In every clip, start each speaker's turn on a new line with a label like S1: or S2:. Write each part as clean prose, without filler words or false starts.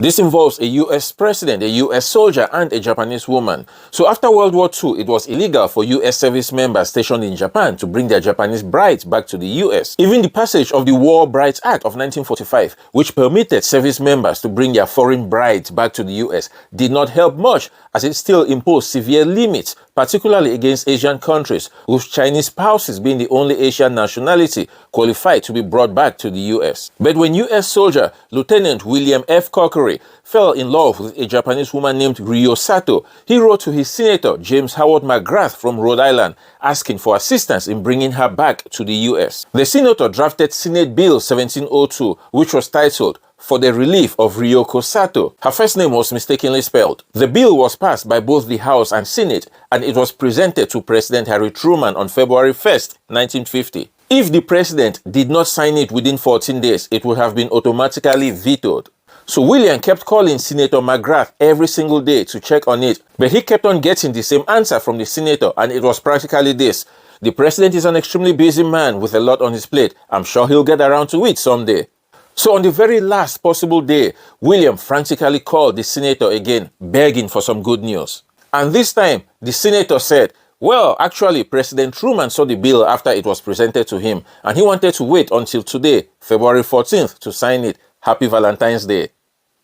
S1: This involves a US president, a US soldier, and a Japanese woman. So after World War II, it was illegal for US service members stationed in Japan to bring their Japanese brides back to the US. Even the passage of the War Brides Act of 1945, which permitted service members to bring their foreign brides back to the US, did not help much, as it still imposed severe limits, particularly against Asian countries, with Chinese spouses being the only Asian nationality qualified to be brought back to the US. But when US soldier Lieutenant William F. Corkery fell in love with a Japanese woman named Rio Sato, he wrote to his senator James Howard McGrath from Rhode Island asking for assistance in bringing her back to the US. The senator drafted Senate Bill 1702, which was titled "For the Relief of Ryoko Sato." Her first name was mistakenly spelled. The bill was passed by both the House and Senate, and it was presented to President Harry Truman on February 1st, 1950. If the president did not sign it within 14 days, it would have been automatically vetoed. So William kept calling Senator McGrath every single day to check on it, but he kept on getting the same answer from the senator, and it was practically this: "The president is an extremely busy man with a lot on his plate. I'm sure he'll get around to it someday." So on the very last possible day, William frantically called the senator again, begging for some good news. And this time, the senator said, well, actually, President Truman saw the bill after it was presented to him, and he wanted to wait until today, February 14th, to sign it. Happy Valentine's Day.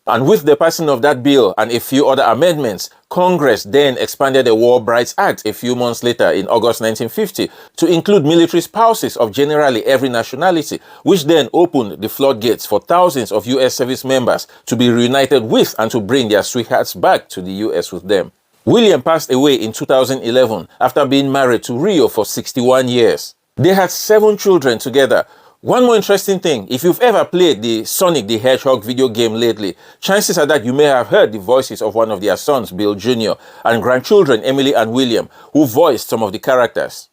S1: And with the passing of that bill and a few other amendments, Congress then expanded the War Brides Act a few months later in August 1950 to include military spouses of generally every nationality, which then opened the floodgates for thousands of US service members to be reunited with and to bring their sweethearts back to the US with them. William passed away in 2011 after being married to Rio for 61 years. They had 7 children together. One more interesting thing, if you've ever played the Sonic the Hedgehog video game lately, chances are that you may have heard the voices of one of their sons, Bill Jr., and grandchildren, Emily and William, who voiced some of the characters.